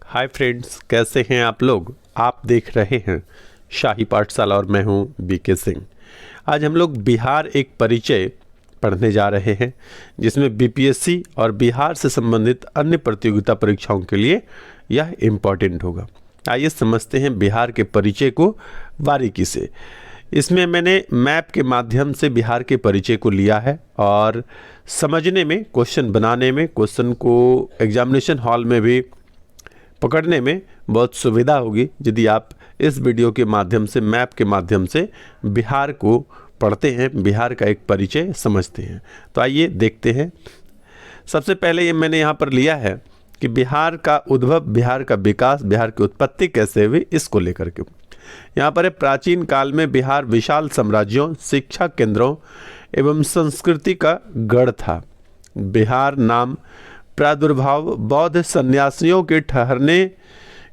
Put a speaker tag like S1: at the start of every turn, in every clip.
S1: Hi friends, कैसे हैं आप लोग। आप देख रहे हैं शाही पाठशाला और मैं हूं बीके सिंह। आज हम लोग बिहार एक परिचय पढ़ने जा रहे हैं, जिसमें बीपीएससी और बिहार से संबंधित अन्य प्रतियोगिता परीक्षाओं के लिए यह इम्पॉर्टेंट होगा। आइए समझते हैं बिहार के परिचय को बारीकी से। इसमें मैंने मैप के माध्यम से बिहार के परिचय को लिया है और समझने में, क्वेश्चन बनाने में, क्वेश्चन को एग्जामिनेशन हॉल में भी पकड़ने में बहुत सुविधा होगी यदि आप इस वीडियो के माध्यम से, मैप के माध्यम से बिहार को पढ़ते हैं, बिहार का एक परिचय समझते हैं। तो आइए देखते हैं। सबसे पहले ये मैंने यहाँ पर लिया है कि बिहार का उद्भव, बिहार का विकास, बिहार की उत्पत्ति कैसे हुई, इसको लेकर के यहाँ पर है। प्राचीन काल में बिहार विशाल साम्राज्यों, शिक्षा केंद्रों एवं संस्कृति का गढ़ था। बिहार नाम प्रादुर्भाव बौद्ध सन्यासियों के ठहरने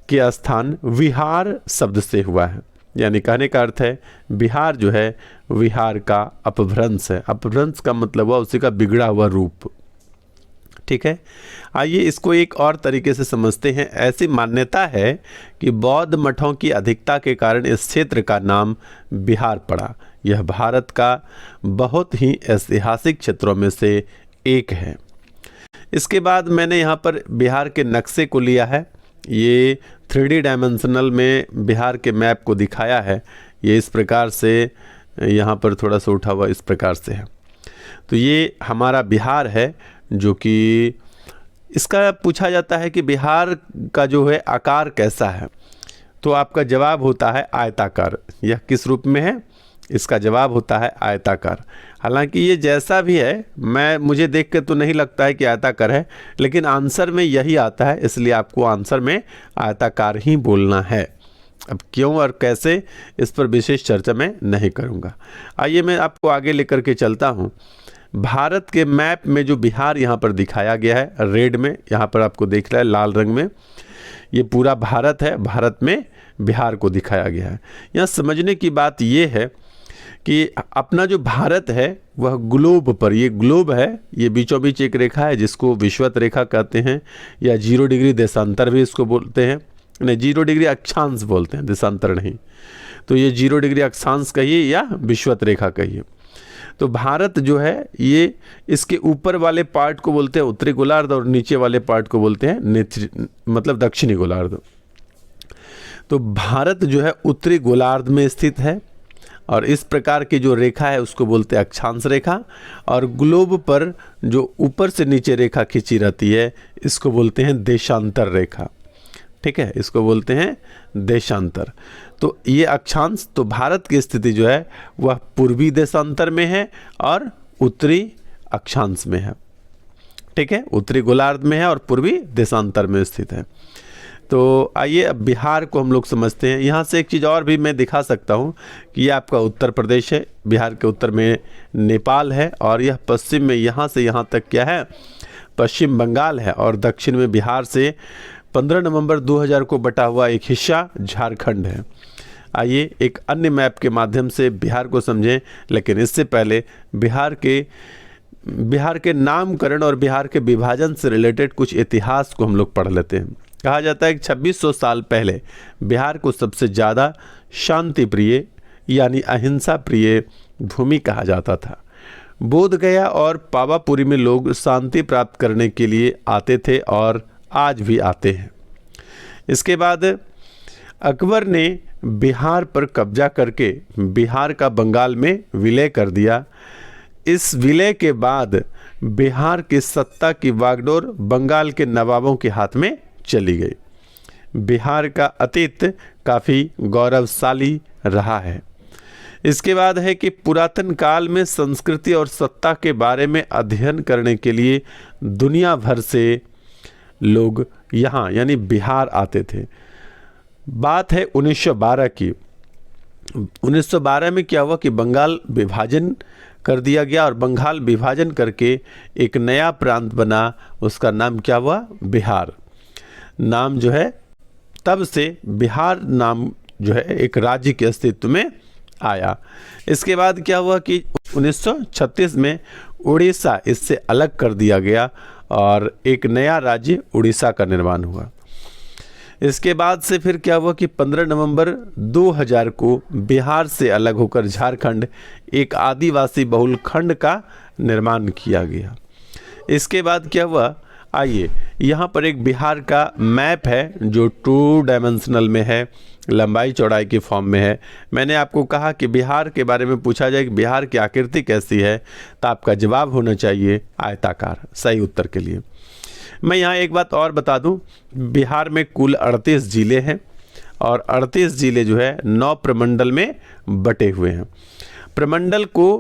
S1: के स्थान विहार शब्द से हुआ है। यानी कहने का अर्थ है बिहार जो है विहार का अपभ्रंश है। अपभ्रंश का मतलब हुआ उसी का बिगड़ा हुआ रूप। ठीक है, आइए इसको एक और तरीके से समझते हैं। ऐसी मान्यता है कि बौद्ध मठों की अधिकता के कारण इस क्षेत्र का नाम बिहार पड़ा। यह भारत का बहुत ही ऐतिहासिक क्षेत्रों में से एक है। इसके बाद मैंने यहाँ पर बिहार के नक्शे को लिया है। ये 3D डायमेंशनल में बिहार के मैप को दिखाया है। ये इस प्रकार से, यहाँ पर थोड़ा सा उठा हुआ इस प्रकार से है। तो ये हमारा बिहार है, जो कि इसका पूछा जाता है कि बिहार का जो है आकार कैसा है, तो आपका जवाब होता है आयताकार। यह किस रूप में है, इसका जवाब होता है आयताकार। हालांकि ये जैसा भी है, मुझे देख के तो नहीं लगता है कि आयताकार है, लेकिन आंसर में यही आता है, इसलिए आपको आंसर में आयताकार ही बोलना है। अब क्यों और कैसे, इस पर विशेष चर्चा मैं नहीं करूँगा। आइए मैं आपको आगे लेकर के चलता हूँ। भारत के मैप में जो बिहार यहाँ पर दिखाया गया है रेड में, यहाँ पर आपको देख रहा है लाल रंग में, ये पूरा भारत है। भारत में बिहार को दिखाया गया है। यहाँ समझने की बात ये है कि अपना जो भारत है वह ग्लोब पर, ये ग्लोब है, ये बीचों बीच एक रेखा है जिसको विषुवत रेखा कहते हैं, या 0 डिग्री देशांतर भी इसको बोलते हैं। नहीं, 0 डिग्री अक्षांश बोलते हैं, देशांतर नहीं। तो ये 0 डिग्री अक्षांश कहिए या विषुवत रेखा कहिए। तो भारत जो है ये इसके ऊपर वाले पार्ट को बोलते हैं उत्तरी गोलार्ध और नीचे वाले पार्ट को बोलते हैं मतलब दक्षिणी गोलार्ध। तो भारत जो है उत्तरी गोलार्ध में स्थित है और इस प्रकार की जो रेखा है उसको बोलते हैं अक्षांश रेखा। और ग्लोब पर जो ऊपर से नीचे रेखा खींची रहती है इसको बोलते हैं देशांतर रेखा। ठीक है, इसको बोलते हैं देशांतर। तो ये अक्षांश, तो भारत की स्थिति जो है वह पूर्वी देशांतर में है और उत्तरी अक्षांश में है। ठीक है, उत्तरी गोलार्ध में है और पूर्वी देशांतर में स्थित है। तो आइए अब बिहार को हम लोग समझते हैं। यहाँ से एक चीज़ और भी मैं दिखा सकता हूँ कि ये आपका उत्तर प्रदेश है, बिहार के उत्तर में नेपाल है और यह पश्चिम में यहाँ से यहाँ तक क्या है, पश्चिम बंगाल है, और दक्षिण में बिहार से 15 नवंबर 2000 को बटा हुआ एक हिस्सा झारखंड है। आइए एक अन्य मैप के माध्यम से बिहार को समझें, लेकिन इससे पहले बिहार के नामकरण और बिहार के विभाजन से रिलेटेड कुछ इतिहास को हम लोग पढ़ लेते हैं। कहा जाता है कि 2600 साल पहले बिहार को सबसे ज़्यादा शांति प्रिय यानी अहिंसा प्रिय भूमि कहा जाता था। बोधगया और पावापुरी में लोग शांति प्राप्त करने के लिए आते थे और आज भी आते हैं। इसके बाद अकबर ने बिहार पर कब्जा करके बिहार का बंगाल में विलय कर दिया। इस विलय के बाद बिहार की सत्ता की बागडोर बंगाल के नवाबों के हाथ में चली गई। बिहार का अतीत काफ़ी गौरवशाली रहा है। इसके बाद है कि पुरातन काल में संस्कृति और सत्ता के बारे में अध्ययन करने के लिए दुनिया भर से लोग यहाँ यानी बिहार आते थे। बात है 1912 की। 1912 में क्या हुआ कि बंगाल विभाजन कर दिया गया और बंगाल विभाजन करके एक नया प्रांत बना, उसका नाम क्या हुआ, बिहार। नाम जो है तब से बिहार नाम जो है एक राज्य के अस्तित्व में आया। इसके बाद क्या हुआ कि 1936 में उड़ीसा इससे अलग कर दिया गया और एक नया राज्य उड़ीसा का निर्माण हुआ। इसके बाद से फिर क्या हुआ कि 15 नवंबर 2000 को बिहार से अलग होकर झारखंड एक आदिवासी बहुल खंड का निर्माण किया गया। इसके बाद क्या हुआ, आइए यहाँ पर एक बिहार का मैप है जो 2 डायमेंशनल में है, लंबाई चौड़ाई के फॉर्म में है। मैंने आपको कहा कि बिहार के बारे में पूछा जाए कि बिहार की आकृति कैसी है, तो आपका जवाब होना चाहिए आयताकार, सही उत्तर के लिए। मैं यहाँ एक बात और बता दूं, बिहार में कुल 38 जिले हैं और 38 जिले जो है 9 प्रमंडल में बटे हुए हैं। प्रमंडल को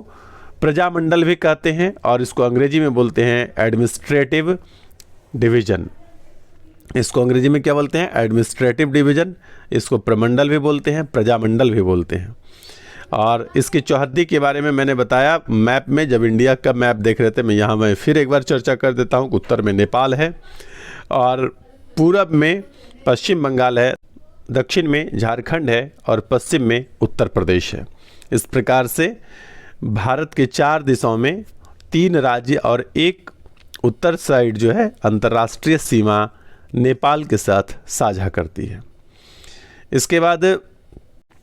S1: प्रजामंडल भी कहते हैं और इसको अंग्रेजी में बोलते हैं एडमिनिस्ट्रेटिव डिवीजन। इसको अंग्रेजी में क्या बोलते हैं, एडमिनिस्ट्रेटिव डिवीजन। इसको प्रमंडल भी बोलते हैं, प्रजामंडल भी बोलते हैं। और इसकी चौहद्दी के बारे में मैंने बताया मैप में, जब इंडिया का मैप देख रहे थे। मैं फिर एक बार चर्चा कर देता हूँ। उत्तर में नेपाल है और पूरब में पश्चिम बंगाल है, दक्षिण में झारखंड है और पश्चिम में उत्तर प्रदेश है। इस प्रकार से भारत के 4 दिशाओं में 3 राज्य और एक उत्तर साइड जो है अंतर्राष्ट्रीय सीमा नेपाल के साथ साझा करती है। इसके बाद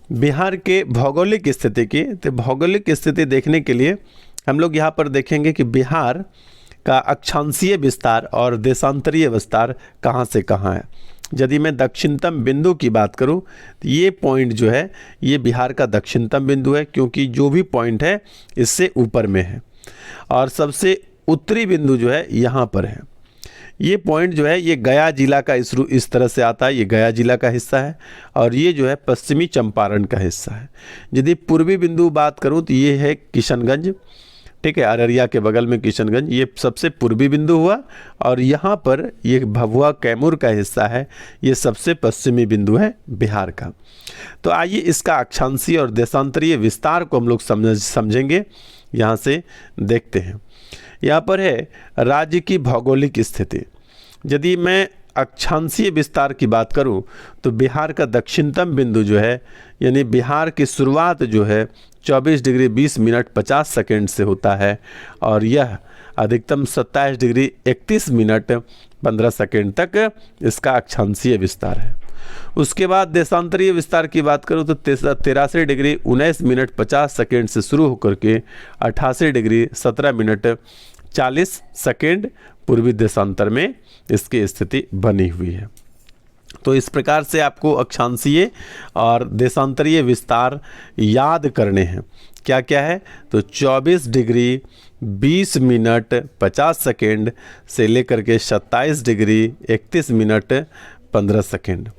S1: बिहार के भौगोलिक स्थिति की, तो भौगोलिक स्थिति देखने के लिए हम लोग यहाँ पर देखेंगे कि बिहार का अक्षांशीय विस्तार और देशांतरीय विस्तार कहाँ से कहाँ है। यदि मैं दक्षिणतम बिंदु की बात करूँ तो ये पॉइंट जो है ये बिहार का दक्षिणतम बिंदु है, क्योंकि जो भी पॉइंट है इससे ऊपर में है। और सबसे उत्तरी बिंदु जो है यहाँ पर है। ये पॉइंट जो है ये गया जिला का इस तरह से आता है, ये गया जिला का हिस्सा है और ये जो है पश्चिमी चंपारण का हिस्सा है। यदि पूर्वी बिंदु बात करूँ तो ये है किशनगंज, ठीक है, अररिया के बगल में किशनगंज, ये सबसे पूर्वी बिंदु हुआ। और यहाँ पर ये भभुआ कैमूर का हिस्सा है, ये सबसे पश्चिमी बिंदु है बिहार का। तो आइए इसका अक्षांशीय और देशांतरीय विस्तार को हम लोग समझेंगे। यहाँ से देखते हैं, यहाँ पर है राज्य की भौगोलिक स्थिति। यदि मैं अक्षांशीय विस्तार की बात करूं तो बिहार का दक्षिणतम बिंदु जो है, यानी बिहार की शुरुआत जो है 24 डिग्री 20 मिनट 50 सेकेंड से होता है और यह अधिकतम 27 डिग्री 31 मिनट 15 सेकेंड तक इसका अक्षांशीय विस्तार है। उसके बाद देशांतरीय विस्तार की बात करूं तो 83 डिग्री 19 मिनट 50 सेकेंड से शुरू होकर के 88 डिग्री 17 मिनट 40 सेकेंड पूर्वी देशांतर में इसकी स्थिति बनी हुई है। तो इस प्रकार से आपको अक्षांशीय और देशांतरीय विस्तार याद करने हैं। क्या क्या है, तो 24 डिग्री 20 मिनट 50 सेकेंड से लेकर के 27 डिग्री 31 मिनट 15 सेकेंड।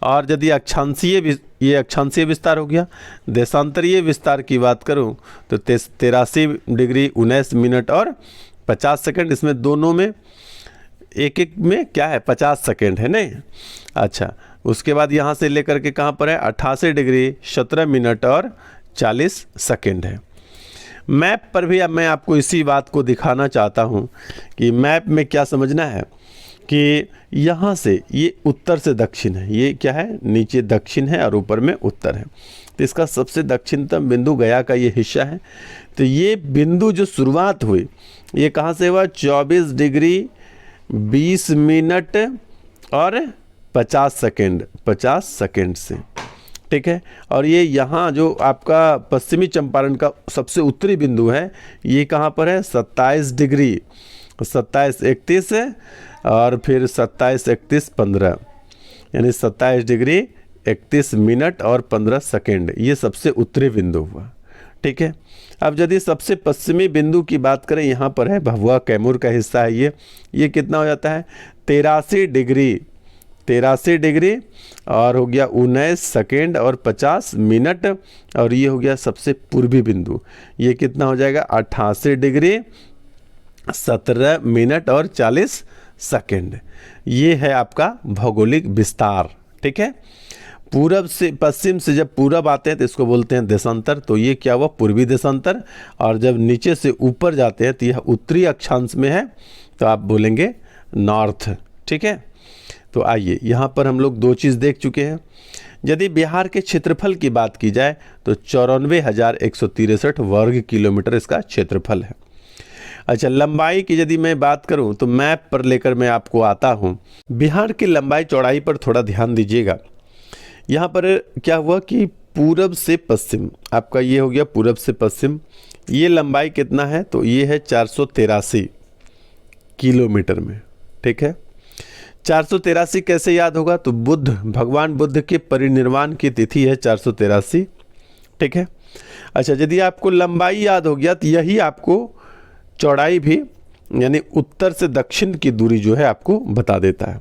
S1: और यदि ये अक्षांशीय विस्तार हो गया। देशांतरीय विस्तार की बात करूं तो 83 डिग्री 19 मिनट और 50 सेकेंड, इसमें दोनों में एक एक में क्या है 50 सेकेंड है नहीं। अच्छा, उसके बाद यहाँ से लेकर के कहाँ पर है 88 डिग्री 17 मिनट और 40 सेकेंड है। मैप पर भी अब मैं आपको इसी बात को दिखाना चाहता हूँ कि मैप में क्या समझना है कि यहाँ से ये उत्तर से दक्षिण है, ये क्या है नीचे दक्षिण है और ऊपर में उत्तर है। तो इसका सबसे दक्षिणतम बिंदु गया का ये हिस्सा है। तो ये बिंदु जो शुरुआत हुई ये कहाँ से हुआ 24 डिग्री 20 मिनट और 50 सेकेंड से, ठीक है। और ये यहाँ जो आपका पश्चिमी चंपारण का सबसे उत्तरी बिंदु है ये कहाँ पर है 27 डिग्री 27-31 और फिर 27-31 15, यानी 27 डिग्री 31 मिनट और 15 सेकेंड, ये सबसे उत्तरी बिंदु हुआ, ठीक है। अब यदि सबसे पश्चिमी बिंदु की बात करें यहाँ पर है भभुआ कैमूर का हिस्सा है ये कितना हो जाता है 83 डिग्री और हो गया 19 सेकेंड और 50 मिनट। और ये हो गया सबसे पूर्वी बिंदु, ये कितना हो जाएगा 88 डिग्री 17 मिनट और 40 सेकेंड। ये है आपका भौगोलिक विस्तार, ठीक है। पूरब से पश्चिम से जब पूरब आते हैं तो इसको बोलते हैं देशांतर, तो ये क्या हुआ पूर्वी देशांतर। और जब नीचे से ऊपर जाते हैं तो यह उत्तरी अक्षांश में है, तो आप बोलेंगे नॉर्थ, ठीक है। तो आइए यहाँ पर हम लोग 2 चीज़ देख चुके हैं। यदि बिहार के क्षेत्रफल की बात की जाए तो 94,163 वर्ग किलोमीटर इसका क्षेत्रफल है। अच्छा, लंबाई की यदि मैं बात करूं तो मैप पर लेकर मैं आपको आता हूं। बिहार की लंबाई चौड़ाई पर थोड़ा ध्यान दीजिएगा। यहाँ पर क्या हुआ कि पूरब से पश्चिम, आपका ये हो गया पूरब से पश्चिम, ये लंबाई कितना है तो ये है 483 किलोमीटर में। ठीक है, 483 कैसे याद होगा तो भगवान बुद्ध के परिनिर्वाण की तिथि है 483। ठीक है, अच्छा यदि आपको लंबाई याद हो गया तो यही आपको चौड़ाई भी यानी उत्तर से दक्षिण की दूरी जो है आपको बता देता है।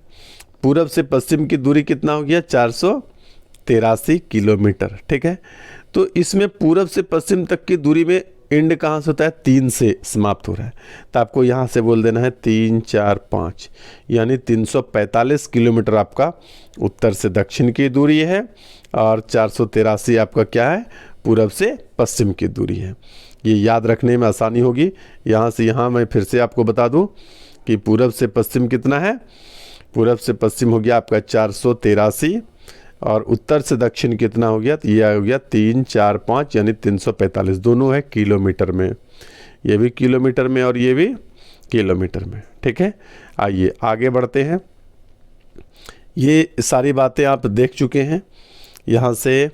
S1: पूरब से पश्चिम की दूरी कितना हो गया 483 किलोमीटर। ठीक है, तो इसमें पूरब से पश्चिम तक की दूरी में एंड कहाँ से होता है 3 से समाप्त हो रहा है, तो आपको यहाँ से बोल देना है 3 4 5 यानी 345 किलोमीटर आपका उत्तर से दक्षिण की दूरी है और 483 आपका क्या है पूरब से पश्चिम की दूरी है। ये याद रखने में आसानी होगी। यहाँ से यहाँ मैं फिर से आपको बता दूँ कि पूरब से पश्चिम कितना है, पूरब से पश्चिम हो गया आपका 483 और उत्तर से दक्षिण कितना हो गया तो ये हो गया 3 4 5 यानी 345, दोनों है किलोमीटर में, ये भी किलोमीटर में और ये भी किलोमीटर में। ठीक है, आइए आगे बढ़ते हैं। ये सारी बातें आप देख चुके हैं। यहाँ से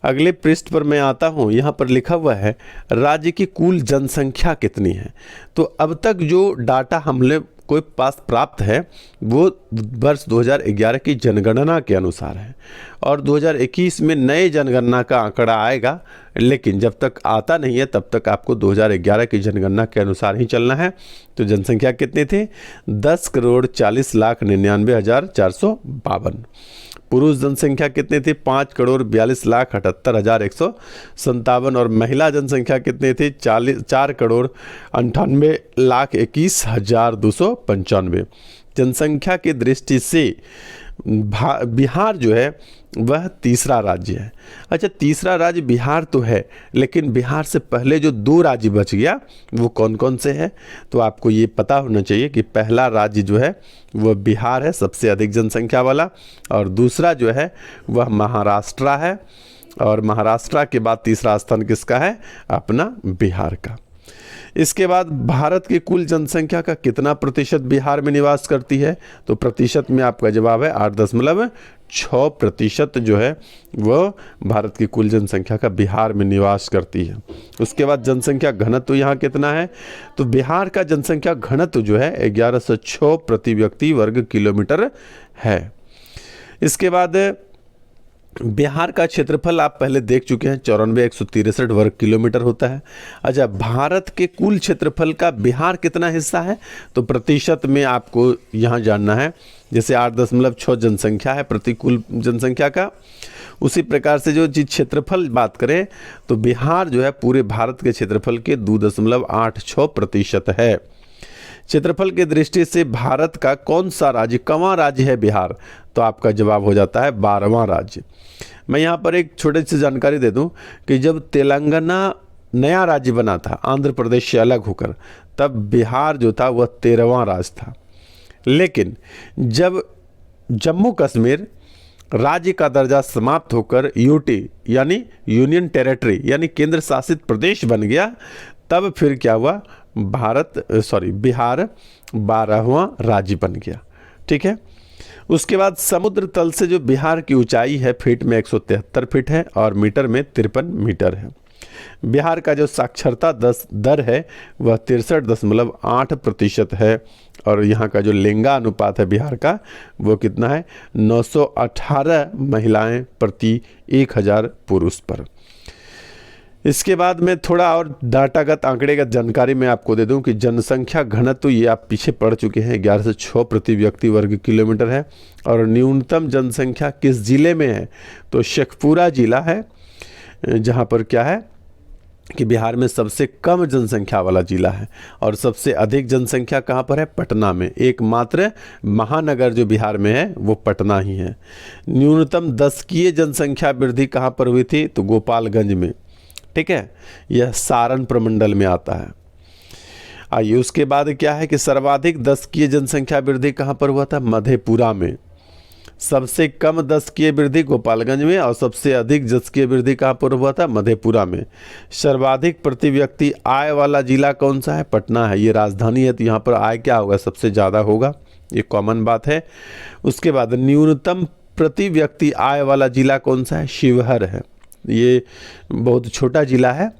S1: अगले पृष्ठ पर मैं आता हूँ। यहाँ पर लिखा हुआ है राज्य की कुल जनसंख्या कितनी है। तो अब तक जो डाटा हमने कोई पास प्राप्त है वो वर्ष 2011 की जनगणना के अनुसार है और 2021 में नए जनगणना का आंकड़ा आएगा, लेकिन जब तक आता नहीं है तब तक आपको 2011 की जनगणना के अनुसार ही चलना है। तो जनसंख्या कितनी थी 10,49,99,452। पुरुष जनसंख्या कितनी थी 5,42,78,157 और महिला जनसंख्या कितनी थी 4,98,21,295। जनसंख्या की दृष्टि से बिहार जो है वह तीसरा राज्य है। अच्छा, तीसरा राज्य बिहार तो है, लेकिन बिहार से पहले जो 2 राज्य बच गया वो कौन कौन से हैं तो आपको ये पता होना चाहिए कि पहला राज्य जो है वह बिहार है सबसे अधिक जनसंख्या वाला, और दूसरा जो है वह महाराष्ट्र है, और महाराष्ट्र के बाद तीसरा स्थान किसका है अपना बिहार का। इसके बाद भारत की कुल जनसंख्या का कितना प्रतिशत बिहार में निवास करती है तो प्रतिशत में आपका जवाब है 8.6% जो है वह भारत की कुल जनसंख्या का बिहार में निवास करती है। उसके बाद जनसंख्या घनत्व यहाँ कितना है तो बिहार का जनसंख्या घनत्व जो है 1106 प्रति व्यक्ति वर्ग किलोमीटर है। इसके बाद बिहार का क्षेत्रफल आप पहले देख चुके हैं 94,163 वर्ग किलोमीटर होता है। अच्छा, भारत के कुल क्षेत्रफल का बिहार कितना हिस्सा है तो प्रतिशत में आपको यहाँ जानना है। जैसे 8.6 जनसंख्या है प्रति कुल जनसंख्या का, उसी प्रकार से जो क्षेत्रफल बात करें तो बिहार जो है पूरे भारत के क्षेत्रफल के 2.86% है। क्षेत्रफल की दृष्टि से भारत का कौन सा राज्य कवां राज्य है बिहार तो आपका जवाब हो जाता है 12वां राज्य। मैं यहाँ पर एक छोटी सी जानकारी दे दूं कि जब तेलंगाना नया राज्य बना था आंध्र प्रदेश से अलग होकर, तब बिहार जो था वह 13वां राज्य था। लेकिन जब जम्मू कश्मीर राज्य का दर्जा समाप्त होकर यूटी यानी यूनियन टेरिटरी यानी केंद्र शासित प्रदेश बन गया, तब फिर क्या हुआ बिहार 12वां राज्य बन गया। ठीक है, उसके बाद समुद्र तल से जो बिहार की ऊंचाई है फीट में 173 फीट है और मीटर में 53 मीटर है। बिहार का जो साक्षरता दर है वह 63.8% है और यहाँ का जो लिंगा अनुपात है बिहार का वो कितना है 918 महिलाएं प्रति 1000 पुरुष पर। इसके बाद में थोड़ा और डाटागत आंकड़ेगत जानकारी मैं आपको दे दूं कि जनसंख्या घनत्व ये आप पीछे पढ़ चुके हैं 1106 प्रति व्यक्ति वर्ग किलोमीटर है। और न्यूनतम जनसंख्या किस जिले में है तो शेखपुरा जिला है, जहां पर क्या है कि बिहार में सबसे कम जनसंख्या वाला जिला है। और सबसे अधिक जनसंख्या कहाँ पर है पटना में, एकमात्र महानगर जो बिहार में है वो पटना ही है। न्यूनतम दशकीय जनसंख्या वृद्धि कहाँ पर हुई थी तो गोपालगंज में। ठीक है, यह सारण प्रमंडल में आता है। आइए उसके बाद क्या है कि सर्वाधिक दशकीय जनसंख्या वृद्धि कहाँ पर हुआ था मधेपुरा में। सबसे कम दशकीय वृद्धि गोपालगंज में और सबसे अधिक दशकीय वृद्धि कहाँ पर हुआ था? मधेपुरा में। सर्वाधिक प्रति व्यक्ति आय वाला जिला कौन सा है? पटना है। ये राजधानी है तो यहाँ पर आय क्या होगा? सबसे ज़्यादा होगा, ये कॉमन बात है। उसके बाद न्यूनतम प्रति व्यक्ति आय वाला जिला कौन सा है? शिवहर है। ये बहुत छोटा जिला है,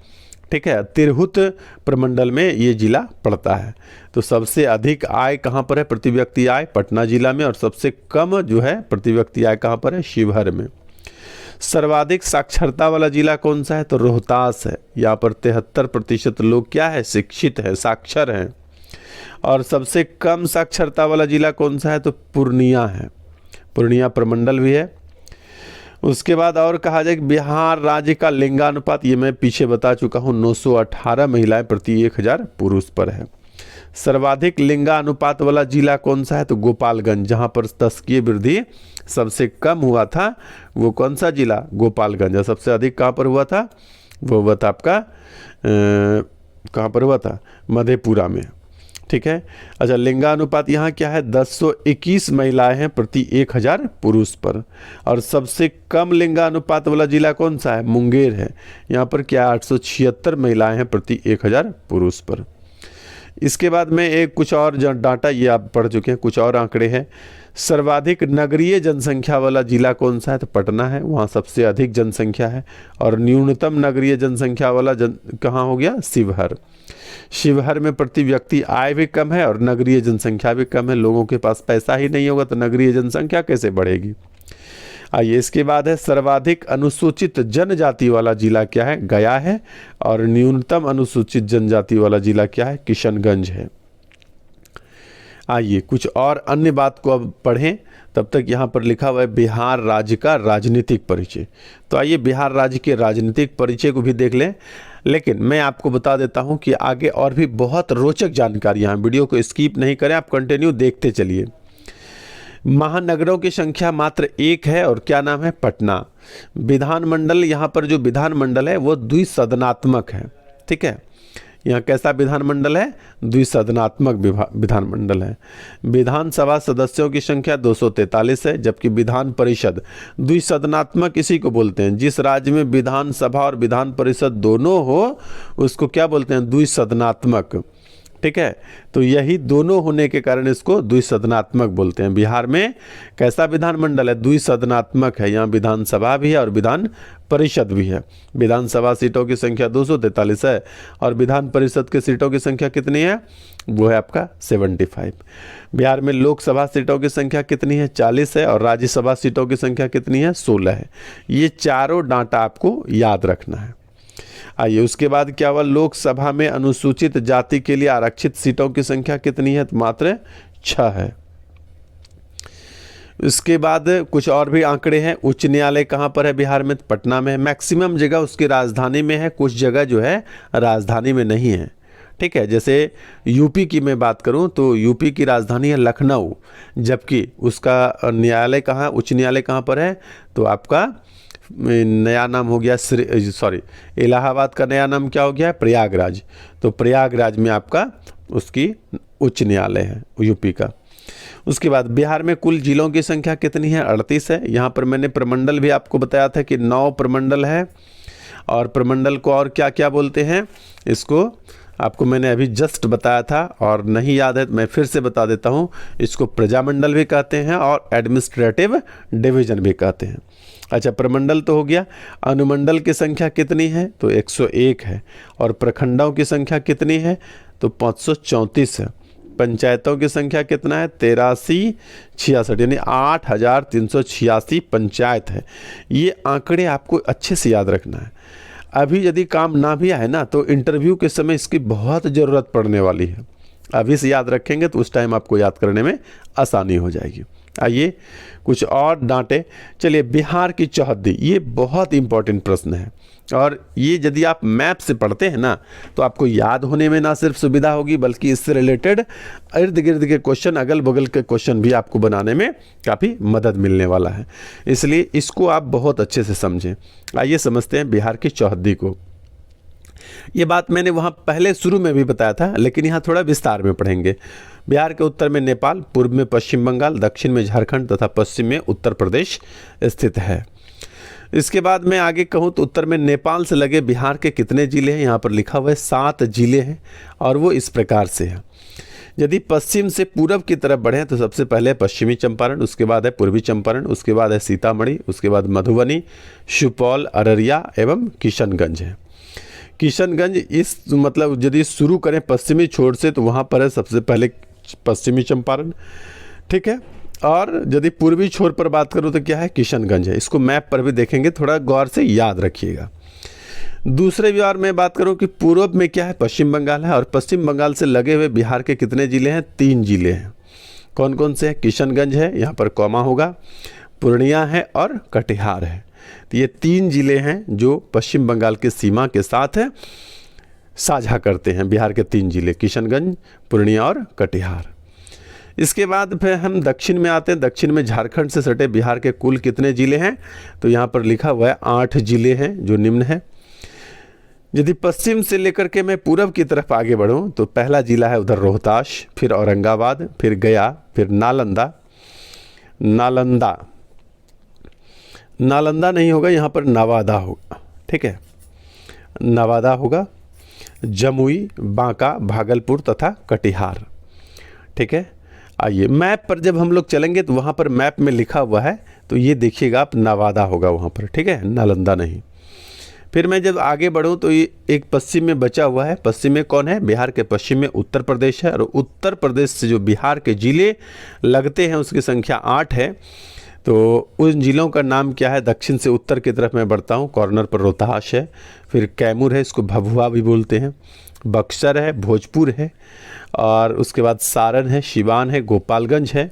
S1: ठीक है। तिरहुत प्रमंडल में ये जिला पड़ता है। तो सबसे अधिक आय कहाँ पर है प्रति व्यक्ति आय? पटना जिला में। और सबसे कम जो है प्रति व्यक्ति आय कहाँ पर है? शिवहर में। सर्वाधिक साक्षरता वाला जिला कौन सा है? तो रोहतास है। यहाँ पर 73% लोग क्या है? शिक्षित है, साक्षर हैं। और सबसे कम साक्षरता वाला जिला कौन सा है? तो पूर्णिया है। पूर्णिया प्रमंडल भी है। उसके बाद और कहा जाए कि बिहार राज्य का लिंगानुपात, ये मैं पीछे बता चुका हूँ, 918 महिलाएं प्रति 1000 पुरुष पर है। सर्वाधिक लिंगानुपात वाला जिला कौन सा है? तो गोपालगंज, जहाँ पर दशकीय वृद्धि सबसे कम हुआ था वो कौन सा जिला? गोपालगंज। और सबसे अधिक कहाँ पर हुआ था? वो हुआ था आपका कहाँ पर हुआ था? मधेपुरा में, ठीक है। अच्छा, लिंगानुपात यहाँ क्या है? 1021 महिलाएं हैं प्रति 1000 पुरुष पर। और सबसे कम लिंगानुपात वाला जिला कौन सा है? मुंगेर है। यहाँ पर क्या? 876 महिलाएं हैं प्रति 1000 पुरुष पर। इसके बाद में एक कुछ और डाटा, ये आप पढ़ चुके हैं, कुछ और आंकड़े हैं। सर्वाधिक नगरीय जनसंख्या वाला जिला कौन सा है? तो पटना है, वहाँ सबसे अधिक जनसंख्या है। और न्यूनतम नगरीय जनसंख्या वाला कहाँ हो गया? शिवहर। शिवहर में प्रति व्यक्ति आय भी कम है और नगरीय जनसंख्या भी कम है। लोगों के पास पैसा ही नहीं होगा तो नगरीय जनसंख्या कैसे बढ़ेगी? आइए, इसके बाद है सर्वाधिक अनुसूचित जनजाति वाला जिला क्या है? गया है। और न्यूनतम अनुसूचित जनजाति वाला जिला क्या है? किशनगंज है। आइए कुछ और अन्य बात को अब पढ़ें। तब तक यहाँ पर लिखा हुआ है बिहार राज्य का राजनीतिक परिचय। तो आइए बिहार राज्य के राजनीतिक परिचय को भी देख लें। लेकिन मैं आपको बता देता हूँ कि आगे और भी बहुत रोचक जानकारियाँ हैं, वीडियो को स्किप नहीं करें, आप कंटिन्यू देखते चलिए। महानगरों की संख्या मात्र 1 है और क्या नाम है? पटना। विधानमंडल, यहाँ पर जो विधानमंडल है वो द्विसदनात्मक है, ठीक है। यहाँ कैसा विधानमंडल है? द्विसदनात्मक विधानमंडल है। विधानसभा सदस्यों की संख्या 243 है, जबकि विधान परिषद द्विसदनात्मक इसी को बोलते हैं। जिस राज्य में विधानसभा और विधान परिषद दोनों हो उसको क्या बोलते हैं? द्विसदनात्मक, ठीक है। तो यही दोनों होने के कारण इसको द्विसदनात्मक बोलते हैं। बिहार में कैसा विधानमंडल है? द्विसदनात्मक है। यहाँ विधानसभा भी है और विधान परिषद भी है। विधानसभा सीटों की संख्या 243 है और विधान परिषद की सीटों की संख्या कितनी है? वो है आपका 75। बिहार में लोकसभा सीटों की संख्या कितनी है? 40 है। और राज्यसभा सीटों की संख्या कितनी है? 16 है। ये चारों डाटा आपको याद रखना है। आइए उसके बाद क्या हुआ? लोकसभा में अनुसूचित जाति के लिए आरक्षित सीटों की संख्या कितनी है? तो मात्र 6 है। उसके बाद कुछ और भी आंकड़े हैं। उच्च न्यायालय कहाँ पर है बिहार में? पटना में है। मैक्सिमम जगह उसकी राजधानी में है, कुछ जगह जो है राजधानी में नहीं है, ठीक है। जैसे यूपी की मैं बात करूं तो यूपी की राजधानी है लखनऊ, जबकि उसका न्यायालय कहाँ, उच्च न्यायालय कहाँ पर है? तो आपका नया नाम हो गया इलाहाबाद का नया नाम क्या हो गया है? प्रयागराज। तो प्रयागराज में आपका उसकी उच्च न्यायालय है यूपी का। उसके बाद बिहार में कुल जिलों की संख्या कितनी है? 38 है। यहाँ पर मैंने प्रमंडल भी आपको बताया था कि 9 प्रमंडल है। और प्रमंडल को और क्या क्या बोलते हैं? इसको आपको मैंने अभी जस्ट बताया था और नहीं याद है तो मैं फिर से बता देता हूँ। इसको प्रजामंडल भी कहते हैं और एडमिनिस्ट्रेटिव डिवीजन भी कहते हैं। अच्छा, प्रमंडल तो हो गया। अनुमंडल की संख्या कितनी है? तो 101 है। और प्रखंडों की संख्या कितनी है? तो 534 है। पंचायतों की संख्या कितना है? 8366, यानी 8386 पंचायत है। ये आंकड़े आपको अच्छे से याद रखना है। अभी यदि काम ना भी आए ना तो इंटरव्यू के समय इसकी बहुत ज़रूरत पड़ने वाली है। अभी से याद रखेंगे तो उस टाइम आपको याद करने में आसानी हो जाएगी। आइए कुछ और डांटे। चलिए, बिहार की चौहद्दी, ये बहुत इंपॉर्टेंट प्रश्न है और ये यदि आप मैप से पढ़ते हैं ना तो आपको याद होने में ना सिर्फ सुविधा होगी बल्कि इससे रिलेटेड इर्द गिर्द के क्वेश्चन, अगल बगल के क्वेश्चन भी आपको बनाने में काफ़ी मदद मिलने वाला है। इसलिए इसको आप बहुत अच्छे से समझें। आइए समझते हैं बिहार की चौहद्दी को। ये बात मैंने वहाँ पहले शुरू में भी बताया था, लेकिन यहाँ थोड़ा विस्तार में पढ़ेंगे। बिहार के उत्तर में नेपाल, पूर्व में पश्चिम बंगाल, दक्षिण में झारखंड तथा पश्चिम में उत्तर प्रदेश स्थित है। इसके बाद मैं आगे कहूँ तो उत्तर में नेपाल से लगे बिहार के कितने ज़िले हैं, यहाँ पर लिखा हुआ है 7 ज़िले हैं और वो इस प्रकार से है। यदि पश्चिम से पूरब की तरफ बढ़ें तो सबसे पहले पश्चिमी चंपारण, उसके बाद है पूर्वी चंपारण, उसके बाद है सीतामढ़ी, उसके बाद मधुबनी, सुपौल, अररिया एवं किशनगंज है। किशनगंज इस मतलब यदि शुरू करें पश्चिमी छोर से तो वहाँ पर है सबसे पहले पश्चिमी चंपारण, ठीक है। और यदि पूर्वी छोर पर बात करूँ तो क्या है, किशनगंज है। इसको मैप पर भी देखेंगे, थोड़ा गौर से याद रखिएगा। दूसरे बार मैं बात करूं कि पूर्व में क्या है, पश्चिम बंगाल है और पश्चिम बंगाल से लगे हुए बिहार के कितने ज़िले हैं, 3 ज़िले हैं। कौन कौन से हैं, किशनगंज है, यहाँ पर कौमा होगा, पूर्णिया है और कटिहार है। तो ये 3 ज़िले हैं जो पश्चिम बंगाल के सीमा के साथ साझा करते हैं, बिहार के 3 ज़िले किशनगंज, पूर्णिया और कटिहार। इसके बाद फिर हम दक्षिण में आते हैं। दक्षिण में झारखंड से सटे बिहार के कुल कितने ज़िले हैं, तो यहाँ पर लिखा हुआ है 8 ज़िले हैं जो निम्न है। यदि पश्चिम से लेकर के मैं पूरब की तरफ आगे बढ़ूँ तो पहला ज़िला है उधर रोहतास, फिर औरंगाबाद, फिर गया, फिर नालंदा नहीं होगा, यहाँ पर नवादा होगा, ठीक है, नवादा होगा, जमुई, बांका, भागलपुर तथा कटिहार, ठीक है। आइए मैप पर जब हम लोग चलेंगे तो वहाँ पर मैप में लिखा हुआ है, तो ये देखिएगा आप, नवादा होगा वहाँ पर, ठीक है, नालंदा नहीं। फिर मैं जब आगे बढ़ूँ तो ये एक पश्चिम में बचा हुआ है। पश्चिम में कौन है, बिहार के पश्चिम में उत्तर प्रदेश है और उत्तर प्रदेश से जो बिहार के ज़िले लगते हैं उसकी संख्या 8 है। तो उन ज़िलों का नाम क्या है, दक्षिण से उत्तर की तरफ मैं बढ़ता हूँ, कॉर्नर पर रोहतास है, फिर कैमूर है, इसको भभुआ भी बोलते हैं, बक्सर है, भोजपुर है और उसके बाद सारण है, सिवान है, गोपालगंज है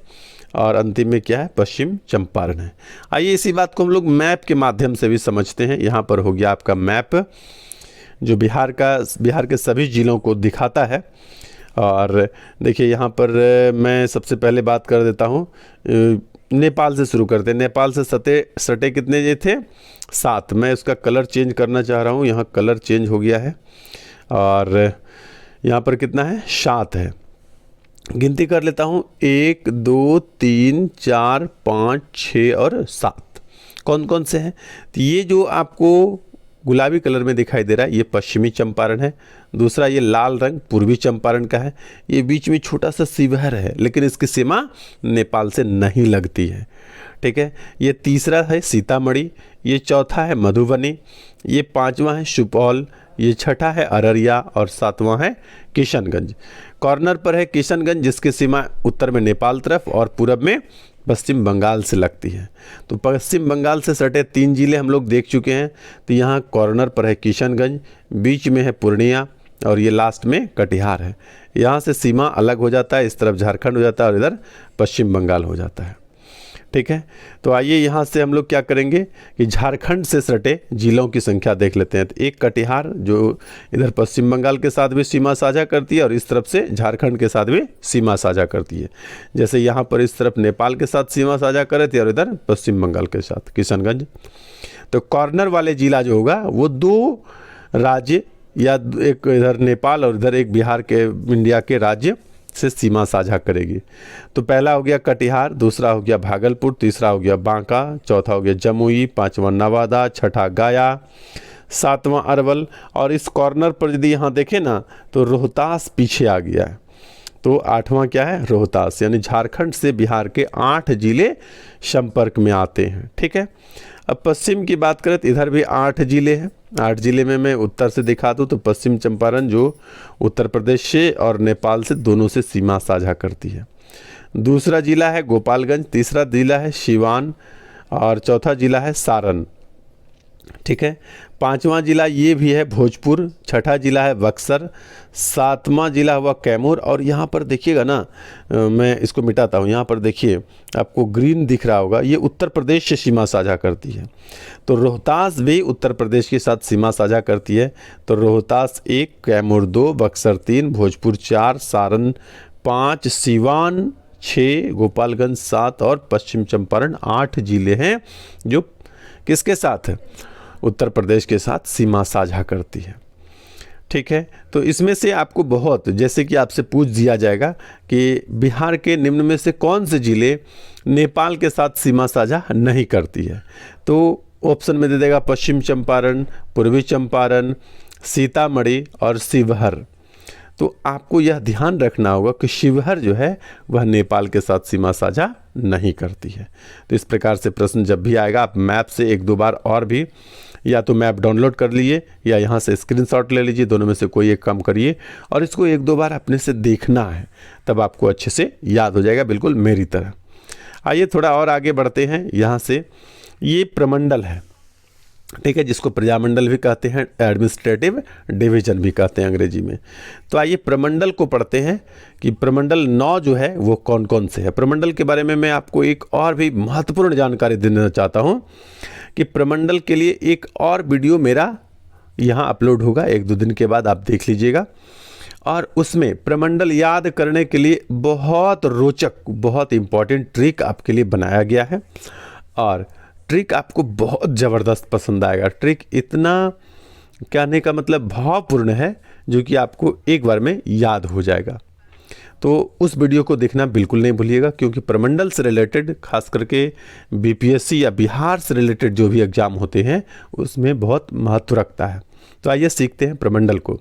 S1: और अंतिम में क्या है, पश्चिम चंपारण है। आइए इसी बात को हम लोग मैप के माध्यम से भी समझते हैं। यहाँ पर हो गया आपका मैप जो बिहार के सभी ज़िलों को दिखाता है। और देखिए यहाँ पर मैं सबसे पहले बात कर देता हूँ, नेपाल से शुरू करते हैं। नेपाल से सटे कितने ये थे, 7। मैं उसका कलर चेंज करना चाह रहा हूँ, यहाँ कलर चेंज हो गया है और यहाँ पर कितना है, 7 है। गिनती कर लेता हूँ, 1 2 3 4 5 6 और 7। कौन कौन से हैं, तो ये जो आपको गुलाबी कलर में दिखाई दे रहा है ये पश्चिमी चंपारण है। दूसरा ये लाल रंग पूर्वी चंपारण का है। ये बीच में छोटा सा शिवहर है लेकिन इसकी सीमा नेपाल से नहीं लगती है, ठीक है। ये तीसरा है सीतामढ़ी, ये चौथा है मधुबनी, ये 5वां है सुपौल, ये 6ठा है अररिया और 7वां है किशनगंज। कॉर्नर पर है किशनगंज जिसकी सीमा उत्तर में नेपाल तरफ और पूरब में पश्चिम बंगाल से लगती है। तो पश्चिम बंगाल से सटे 3 ज़िले हम लोग देख चुके हैं। तो यहाँ कॉर्नर पर है किशनगंज, बीच में है पूर्णिया और ये लास्ट में कटिहार है। यहाँ से सीमा अलग हो जाता है, इस तरफ झारखंड हो जाता है और इधर पश्चिम बंगाल हो जाता है, ठीक है। तो आइए यहाँ से हम लोग क्या करेंगे कि झारखंड से सटे जिलों की संख्या देख लेते हैं। तो एक कटिहार जो इधर पश्चिम बंगाल के साथ भी सीमा साझा करती है और इस तरफ से झारखंड के साथ भी सीमा साझा करती है। जैसे यहाँ पर इस तरफ नेपाल के साथ सीमा साझा कर रही थी और इधर पश्चिम बंगाल के साथ किशनगंज। तो कॉर्नर वाले जिला जो होगा वो 2 राज्य या एक इधर नेपाल और इधर एक बिहार के इंडिया के राज्य से सीमा साझा करेगी। तो पहला हो गया कटिहार, दूसरा हो गया भागलपुर, तीसरा हो गया बांका, चौथा हो गया जमुई, 5वां नवादा, 6ठा गया, 7वां अरवल और इस कॉर्नर पर यदि यहाँ देखें ना तो रोहतास पीछे आ गया है। तो 8वां क्या है, रोहतास। यानी झारखंड से बिहार के 8 ज़िले संपर्क में आते हैं, ठीक है। अब पश्चिम की बात करें तो इधर भी 8 ज़िले हैं। 8 ज़िले में मैं उत्तर से दिखा दूँ तो पश्चिम चंपारण जो उत्तर प्रदेश से और नेपाल से दोनों से सीमा साझा करती है। दूसरा ज़िला है गोपालगंज, तीसरा ज़िला है सिवान और चौथा ज़िला है सारण, ठीक है। 5वां ज़िला ये भी है भोजपुर, 6ठा ज़िला है बक्सर, 7वां ज़िला हुआ कैमूर और यहाँ पर देखिएगा ना, मैं इसको मिटाता हूँ, यहाँ पर देखिए आपको ग्रीन दिख रहा होगा, ये उत्तर प्रदेश से सीमा साझा करती है। तो रोहतास भी उत्तर प्रदेश के साथ सीमा साझा करती है। तो रोहतास 1, कैमूर 2, बक्सर 3, भोजपुर 4, सारण 5, सिवान 6, गोपालगंज 7 और पश्चिम चंपारण 8 ज़िले हैं जो किसके साथ, उत्तर प्रदेश के साथ सीमा साझा करती है। ठीक है। तो इसमें से आपको बहुत, जैसे कि आपसे पूछ दिया जाएगा कि बिहार के निम्न में से कौन से जिले नेपाल के साथ सीमा साझा नहीं करती है, तो ऑप्शन में दे देगा पश्चिम चंपारण, पूर्वी चंपारण, सीतामढ़ी और शिवहर। तो आपको यह ध्यान रखना होगा कि शिवहर जो है वह नेपाल के साथ सीमा साझा नहीं करती है। तो इस प्रकार से प्रश्न जब भी आएगा आप मैप से एक दो बार और भी, या तो मैप डाउनलोड कर लिए या यहाँ से स्क्रीनशॉट ले लीजिए, दोनों में से कोई एक काम करिए और इसको एक दो बार अपने से देखना है, तब आपको अच्छे से याद हो जाएगा, बिल्कुल मेरी तरह। आइए थोड़ा और आगे बढ़ते हैं। यहाँ से ये प्रमंडल है, ठीक है, जिसको प्रजामंडल भी कहते हैं, एडमिनिस्ट्रेटिव डिवीजन भी कहते हैं अंग्रेजी में। तो आइए प्रमंडल को पढ़ते हैं कि प्रमंडल 9 जो है वो कौन कौन से है। प्रमंडल के बारे में मैं आपको एक और भी महत्वपूर्ण जानकारी देना चाहता हूँ कि प्रमंडल के लिए एक और वीडियो मेरा यहाँ अपलोड होगा, 1-2 दिन के बाद आप देख लीजिएगा, और उसमें प्रमंडल याद करने के लिए बहुत रोचक, बहुत इम्पॉर्टेंट ट्रिक आपके लिए बनाया गया है और ट्रिक आपको बहुत ज़बरदस्त पसंद आएगा। ट्रिक इतना कहने का मतलब भावपूर्ण है जो कि आपको एक बार में याद हो जाएगा। तो उस वीडियो को देखना बिल्कुल नहीं भूलिएगा, क्योंकि प्रमंडल से रिलेटेड, खास करके बीपीएससी या बिहार से रिलेटेड जो भी एग्जाम होते हैं उसमें बहुत महत्व रखता है। तो आइए सीखते हैं प्रमंडल को।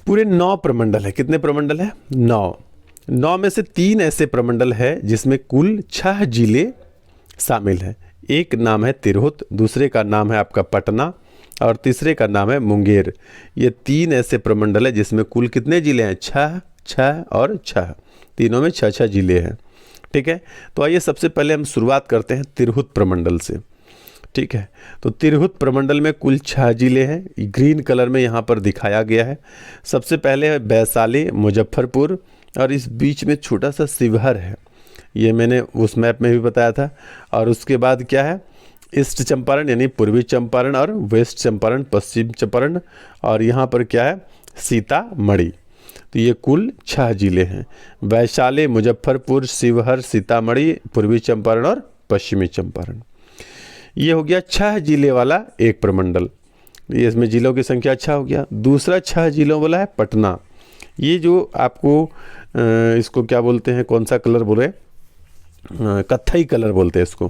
S1: पूरे 9 प्रमंडल है। कितने प्रमंडल है? 9 में से 3 ऐसे प्रमंडल है जिसमें कुल 6 जिले शामिल है। एक नाम है तिरहुत, दूसरे का नाम है आपका पटना और तीसरे का नाम है मुंगेर। ये 3 ऐसे प्रमंडल है जिसमें कुल कितने जिले हैं? 6 और 6, तीनों में 6 जिले हैं। ठीक है, तो आइए सबसे पहले हम शुरुआत करते हैं तिरहुत प्रमंडल से। ठीक है, तो तिरहुत प्रमंडल में कुल 6 जिले हैं, ग्रीन कलर में यहाँ पर दिखाया गया है। सबसे पहले है वैशाली, मुजफ्फरपुर और इस बीच में छोटा सा शिवहर है, ये मैंने उस मैप में भी बताया था। और उसके बाद क्या है? ईस्ट चंपारण यानी पूर्वी चंपारण और वेस्ट चंपारण पश्चिम चंपारण, और यहाँ पर क्या है? सीतामढ़ी। तो ये कुल 6 जिले हैं, वैशाली, मुजफ्फरपुर, शिवहर, सीतामढ़ी, पूर्वी चंपारण और पश्चिमी चंपारण। ये हो गया 6 जिले वाला एक प्रमंडल, ये इसमें जिलों की संख्या 6 हो गया। दूसरा 6 जिलों वाला है पटना। ये जो आपको इसको क्या बोलते हैं, कौन सा कलर बोले? कत्थई कलर बोलते हैं इसको,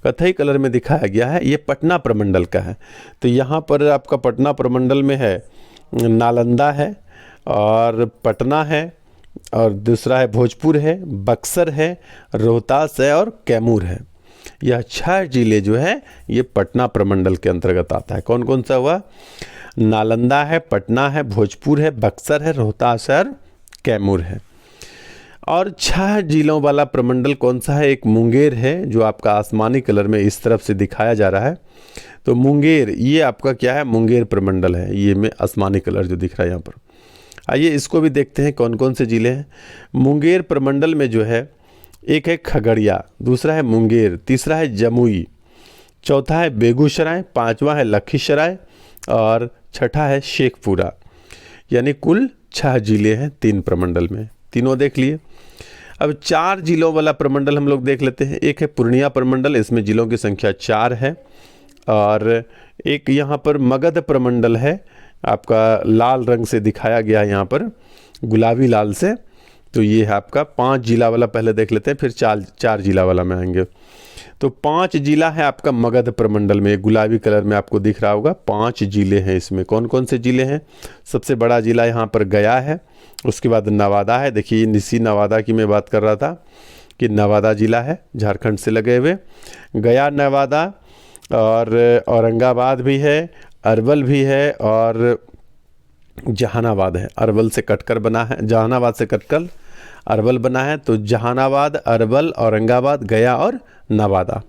S1: कत्थई कलर में दिखाया गया है, ये पटना प्रमंडल का है। तो यहाँ पर आपका पटना प्रमंडल में है नालंदा है और पटना है और दूसरा है भोजपुर है, बक्सर है, रोहतास है और कैमूर है। यह 6 जिले जो है ये पटना प्रमंडल के अंतर्गत आता है। कौन कौन सा हुआ? नालंदा है, पटना है, भोजपुर है, बक्सर है, रोहतास है और कैमूर है। और 6 जिलों वाला प्रमंडल कौन सा है? एक मुंगेर है जो आपका आसमानी कलर में इस तरफ से दिखाया जा रहा है। तो मुंगेर ये आपका क्या है? मुंगेर प्रमंडल है, ये में आसमानी कलर जो दिख रहा है यहाँ पर। आइए इसको भी देखते हैं कौन कौन से जिले हैं। मुंगेर प्रमंडल में जो है, एक है खगड़िया, दूसरा है मुंगेर, तीसरा है जमुई, चौथा है बेगूसराय, 5वां है लखीसराय और 6ठा है शेखपुरा। यानी कुल 6 जिले हैं 3 प्रमंडल में, तीनों देख लिए। अब 4 जिलों वाला प्रमंडल हम लोग देख लेते हैं। एक है पूर्णिया प्रमंडल, इसमें जिलों की संख्या 4 है। और एक यहाँ पर मगध प्रमंडल है, आपका लाल रंग से दिखाया गया है यहाँ पर, गुलाबी लाल से। तो ये है आपका 5 जिला वाला, पहले देख लेते हैं फिर 4 जिला वाला में आएंगे। तो 5 जिला है आपका मगध प्रमंडल में, गुलाबी कलर में आपको दिख रहा होगा। 5 जिले हैं इसमें। कौन कौन से जिले हैं? सबसे बड़ा जिला यहाँ पर गया है, उसके बाद नवादा है। देखिए निसी नवादा की मैं बात कर रहा था कि नवादा जिला है, झारखंड से लगे हुए। गया, नवादा और औरंगाबाद भी है, अरवल भी है और जहानाबाद है। अरवल से कटकर बना है, जहानाबाद से कटकर अरवल बना है। तो जहानाबाद, अरवल, औरंगाबाद, गया और नवादा।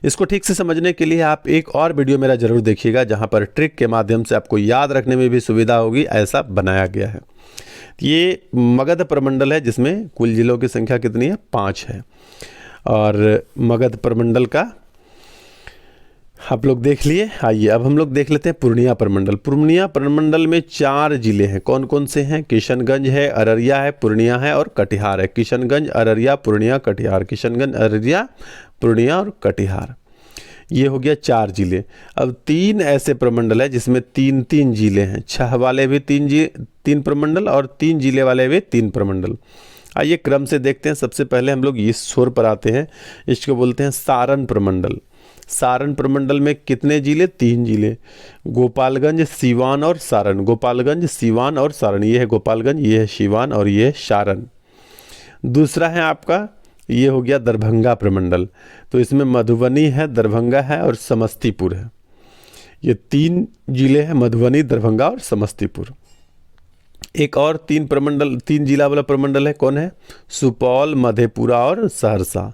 S1: इसको ठीक से समझने के लिए आप एक और वीडियो मेरा ज़रूर देखिएगा, जहाँ पर ट्रिक के माध्यम से आपको याद रखने में भी सुविधा होगी, ऐसा बनाया गया है। ये मगध प्रमंडल है जिसमें कुल जिलों की संख्या कितनी है? 5 है। और मगध प्रमंडल का आप लोग देख लिए। आइए अब हम लोग देख लेते हैं पूर्णिया प्रमंडल। पूर्णिया प्रमंडल में 4 जिले हैं। कौन कौन से हैं? किशनगंज है, अररिया है, पूर्णिया है और कटिहार है। किशनगंज, अररिया, पूर्णिया, कटिहार। किशनगंज, अररिया, पूर्णिया और कटिहार। ये हो गया 4 जिले। अब 3 ऐसे प्रमंडल है जिसमें 3-3 जिले हैं, 6 वाले भी 3 प्रमंडल और 3 जिले वाले भी 3 प्रमंडल। आइए क्रम से देखते हैं। सबसे पहले हम लोग इस छोर पर आते हैं, इसको बोलते हैं सारण प्रमंडल। सारण प्रमंडल में कितने जिले? 3 जिले, गोपालगंज, सीवान और सारण। गोपालगंज, सीवान और सारण, ये है गोपालगंज, ये है सीवान और ये है सारण। दूसरा है आपका, ये हो गया दरभंगा प्रमंडल। तो इसमें मधुबनी है, दरभंगा है और समस्तीपुर है। ये 3 जिले हैं, मधुबनी, दरभंगा और समस्तीपुर। एक और 3 जिला वाला प्रमंडल है, कौन है? सुपौल, मधेपुरा और सहरसा।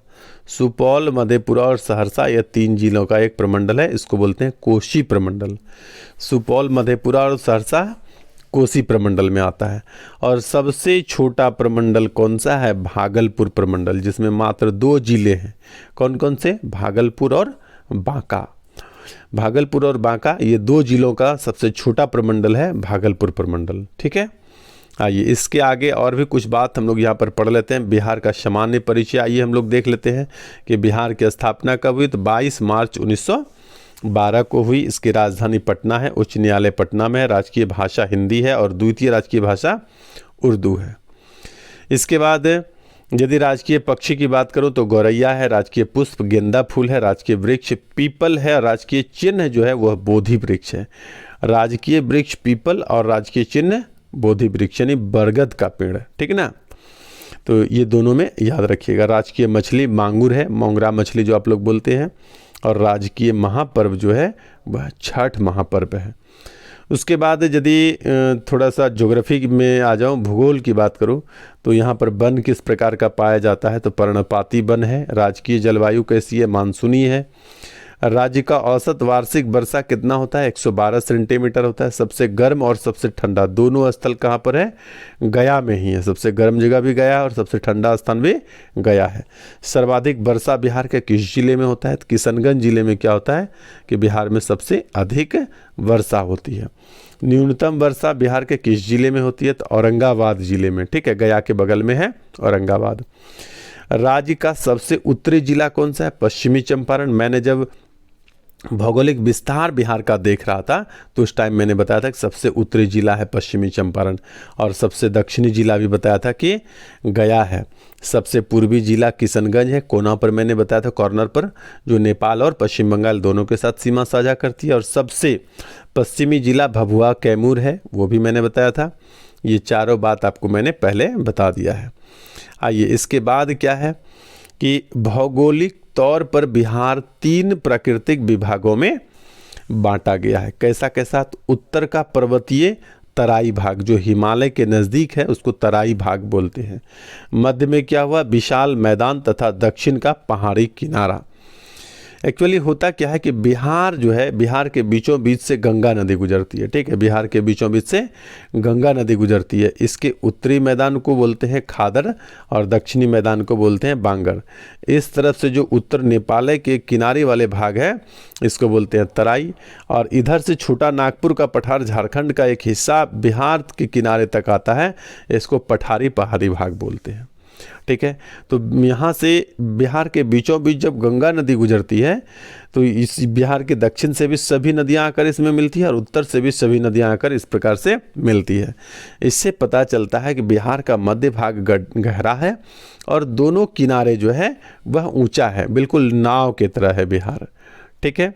S1: सुपौल, मधेपुरा और सहरसा, यह 3 जिलों का एक प्रमंडल है, इसको बोलते हैं कोसी प्रमंडल। सुपौल, मधेपुरा और सहरसा कोसी प्रमंडल में आता है। और सबसे छोटा प्रमंडल कौन सा है? भागलपुर प्रमंडल, जिसमें मात्र 2 जिले हैं। कौन कौन से? भागलपुर और बांका। भागलपुर और बांका, ये 2 जिलों का सबसे छोटा प्रमंडल है भागलपुर प्रमंडल। ठीक है, आइए इसके आगे और भी कुछ बात हम लोग यहाँ पर पढ़ लेते हैं। बिहार का सामान्य परिचय आइए हम लोग देख लेते हैं कि बिहार की स्थापना कब हुई। तो 22 मार्च 1912 को हुई। इसकी राजधानी पटना है, उच्च न्यायालय पटना में है, राजकीय भाषा हिंदी है और द्वितीय राजकीय भाषा उर्दू है। इसके बाद यदि राजकीय पक्षी की बात करूं तो गौरैया है, राजकीय पुष्प गेंदा फूल है, राजकीय वृक्ष पीपल है, राजकीय चिन्ह जो है वह बोधि वृक्ष है। राजकीय वृक्ष पीपल और राजकीय चिन्ह बोधि वृक्ष यानी बरगद का पेड़ है। ठीक है ना, तो ये दोनों में याद रखिएगा। राजकीय मछली मांगुर है, मोंगरा मछली जो आप लोग बोलते हैं। और राजकीय महापर्व जो है वह छठ महापर्व है। उसके बाद यदि थोड़ा सा ज्योग्राफी में आ जाऊं, भूगोल की बात करूं, तो यहाँ पर वन किस प्रकार का पाया जाता है? तो पर्णपाती वन है। राजकीय जलवायु कैसी है? मानसूनी है। राज्य का औसत वार्षिक वर्षा कितना होता है? 112 सेंटीमीटर होता है। सबसे गर्म और सबसे ठंडा दोनों स्थल कहाँ पर है? गया में ही है। सबसे गर्म जगह भी गया है और सबसे ठंडा स्थान भी गया है। सर्वाधिक वर्षा बिहार के किस जिले में होता है? तो किशनगंज जिले में क्या होता है कि बिहार में सबसे अधिक वर्षा होती है। न्यूनतम वर्षा बिहार के किस जिले में होती है? तो औरंगाबाद जिले में। ठीक है, गया के बगल में है औरंगाबाद। राज्य का सबसे उत्तरी जिला कौन सा है? पश्चिमी चंपारण। मैंने जब भौगोलिक विस्तार बिहार का देख रहा था तो उस टाइम मैंने बताया था कि सबसे उत्तरी जिला है पश्चिमी चंपारण और सबसे दक्षिणी जिला भी बताया था कि गया है। सबसे पूर्वी जिला किशनगंज है, कोना पर मैंने बताया था, कॉर्नर पर, जो नेपाल और पश्चिम बंगाल दोनों के साथ सीमा साझा करती है। और सबसे पश्चिमी जिला भभुआ कैमूर है, वो भी मैंने बताया था। ये चारों बात आपको मैंने पहले बता दिया है। आइए इसके बाद क्या है कि भौगोलिक तौर पर बिहार 3 प्राकृतिक विभागों में बांटा गया है। कैसा कैसा? तो उत्तर का पर्वतीय तराई भाग जो हिमालय के नज़दीक है उसको तराई भाग बोलते हैं। मध्य में क्या हुआ? विशाल मैदान तथा दक्षिण का पहाड़ी किनारा। एक्चुअली होता क्या है कि बिहार जो है, बिहार के बीचों बीच से गंगा नदी गुजरती है। ठीक है, बिहार के बीचों बीच से गंगा नदी गुजरती है। इसके उत्तरी मैदान को बोलते हैं खादर और दक्षिणी मैदान को बोलते हैं बांगर। इस तरफ से जो उत्तर नेपाल के किनारे वाले भाग है इसको बोलते हैं तराई। और इधर से छोटा नागपुर का पठार, झारखंड का एक हिस्सा बिहार के किनारे तक आता है, इसको पठारी पहाड़ी भाग बोलते हैं। ठीक है, तो यहाँ से बिहार के बीचों बीच जब गंगा नदी गुजरती है तो इस बिहार के दक्षिण से भी सभी नदियाँ आकर इसमें मिलती है और उत्तर से भी सभी नदियाँ आकर इस प्रकार से मिलती है। इससे पता चलता है कि बिहार का मध्य भाग गहरा है और दोनों किनारे जो है वह ऊंचा है, बिल्कुल नाव की तरह है बिहार। ठीक है,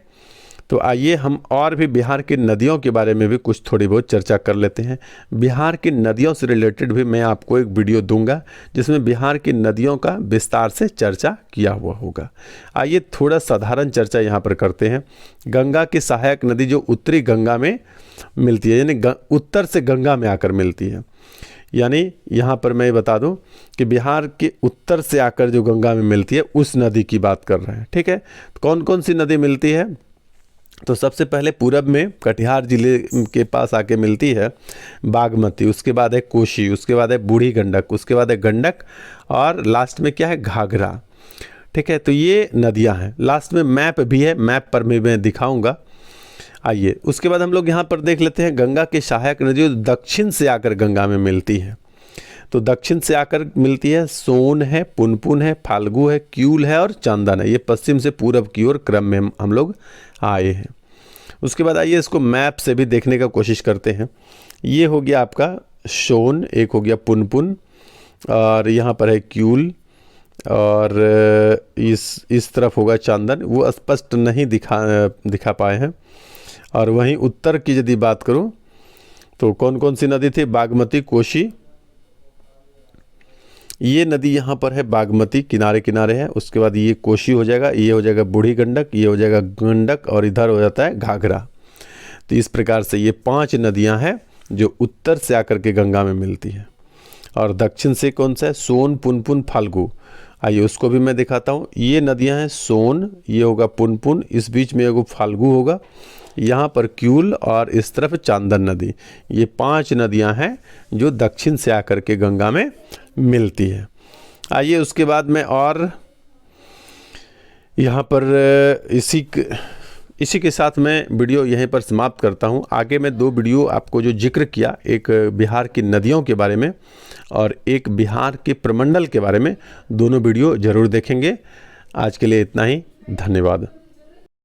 S1: तो आइए हम और भी बिहार की नदियों के बारे में भी कुछ थोड़ी बहुत चर्चा कर लेते हैं। बिहार की नदियों से रिलेटेड भी मैं आपको एक वीडियो दूंगा जिसमें बिहार की नदियों का विस्तार से चर्चा किया हुआ होगा। आइए थोड़ा साधारण चर्चा यहाँ पर करते हैं। गंगा की सहायक नदी जो उत्तरी गंगा में मिलती है, यानी उत्तर से गंगा में आकर मिलती है। यानी यहाँ पर मैं बता दूं कि बिहार के उत्तर से आकर जो गंगा में मिलती है उस नदी की बात कर रहे हैं। ठीक है, तो कौन कौन सी नदी मिलती है? तो सबसे पहले पूरब में कटिहार जिले के पास आके मिलती है बागमती, उसके बाद है कोशी, उसके बाद है बूढ़ी गंडक, उसके बाद है गंडक और लास्ट में क्या है? घाघरा। ठीक है, तो ये नदियां हैं। लास्ट में मैप भी है, मैप पर मैं दिखाऊंगा। आइए उसके बाद हम लोग यहाँ पर देख लेते हैं गंगा की सहायक नदी दक्षिण से आकर गंगा में मिलती है। तो दक्षिण से आकर मिलती है सोन है, पुनपुन है, फाल्गु है, क्यूल है और चंदन है। ये पश्चिम से पूरब की ओर क्रम में हम लोग आए हैं। उसके बाद आइए इसको मैप से भी देखने का कोशिश करते हैं। ये हो गया आपका सोन, एक हो गया पुनपुन, और यहाँ पर है क्यूल, और इस तरफ होगा चंदन। वो स्पष्ट नहीं दिखा पाए हैं। और वहीं उत्तर की यदि बात करूं तो कौन कौन सी नदी थी? बागमती, कोशी, ये नदी यहाँ पर है, बागमती किनारे किनारे है। उसके बाद ये कोशी हो जाएगा, ये हो जाएगा बूढ़ी गंडक, ये हो जाएगा गंडक, और इधर हो जाता है घाघरा। तो इस प्रकार से ये 5 नदियाँ हैं जो उत्तर से आकर के गंगा में मिलती हैं। और दक्षिण से कौन सा है? सोन, पुनपुन, फाल्गु। आइए उसको भी मैं दिखाता हूँ। ये नदियाँ हैं सोन, ये होगा पुनपुन, इस बीच में एगो फाल्गु होगा, यहाँ पर क्यूल, और इस तरफ चांदन नदी। ये 5 नदियाँ हैं जो दक्षिण से आकर के गंगा में मिलती है। आइए उसके बाद में और यहाँ पर इसी के साथ मैं वीडियो यहीं पर समाप्त करता हूँ। आगे मैं 2 वीडियो आपको जो जिक्र किया, एक बिहार की नदियों के बारे में और एक बिहार के प्रमंडल के बारे में, दोनों वीडियो ज़रूर देखेंगे। आज के लिए इतना ही, धन्यवाद।